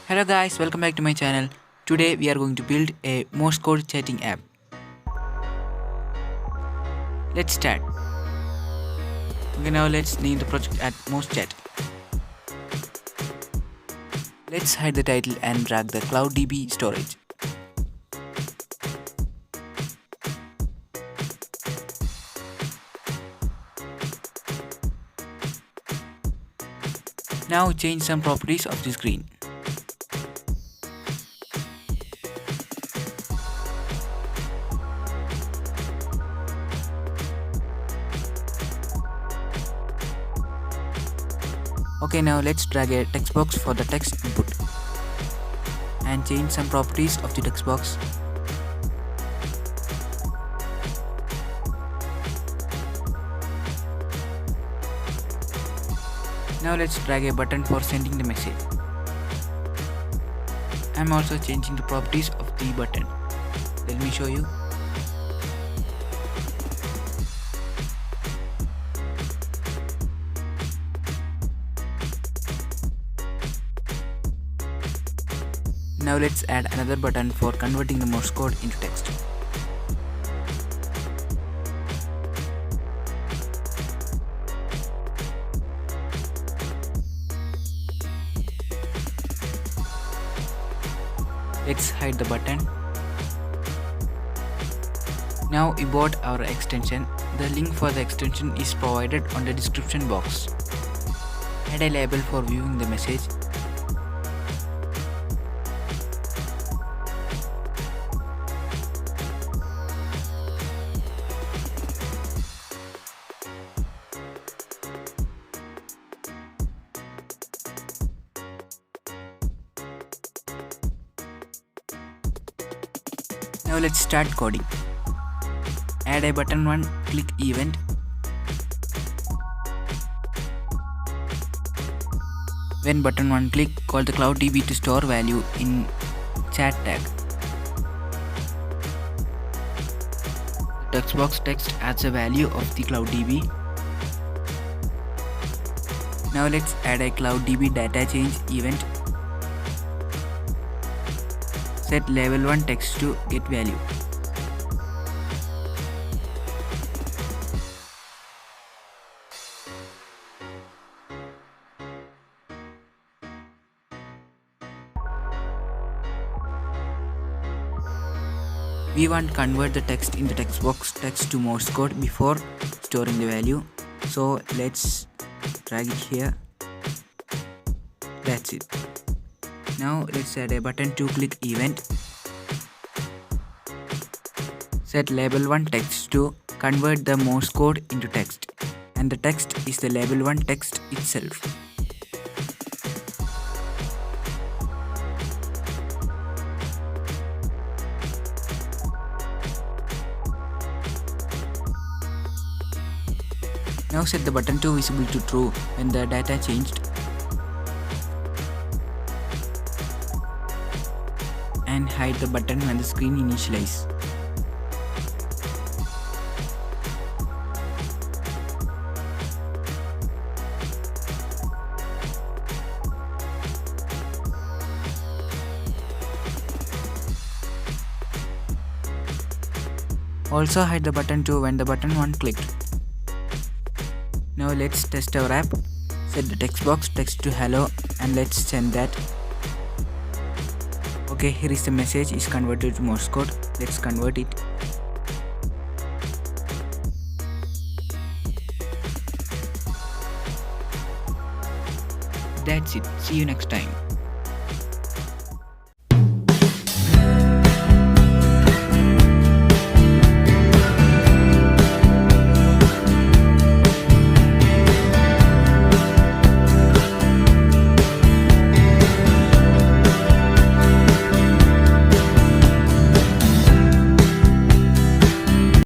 Hello guys, welcome back to my channel. Today we are going to build a Morse code chatting app. Let's start. Okay, now let's name the project at Morse Chat. Let's hide the title and drag the CloudDB storage. Now change some properties of the screen. Okay, now let's drag a text box for the text input and change some properties of the text box. Now let's drag a button for sending the message. I'm also changing the properties of the button. Let me show you. Now let's add another button for converting the Morse code into text. Let's hide the button. Now import our extension. The link for the extension is provided on the description box. Add a label for viewing the message. Now let's start coding. Add a button 1 click event. When button 1 click, call the CloudDB to store value in chat tag. Text box text adds a value of the CloudDB. Now let's add a CloudDB data change event. Set level 1 text to get value. We want to convert the text in the text box text to Morse code before storing the value. So let's drag it here. That's it. Now let's add a button 2 click event. Set label 1 text to convert the Morse code into text, and the text is the label 1 text itself. Now set the button 2 visible to true when the data changed, and hide the button when the screen initializes. Also hide the button 2 when the button 1 clicked. Now let's test our app. Set the text box text to hello and let's send that. Okay, here is the message is converted to Morse code. Let's convert it. That's it. See you next time.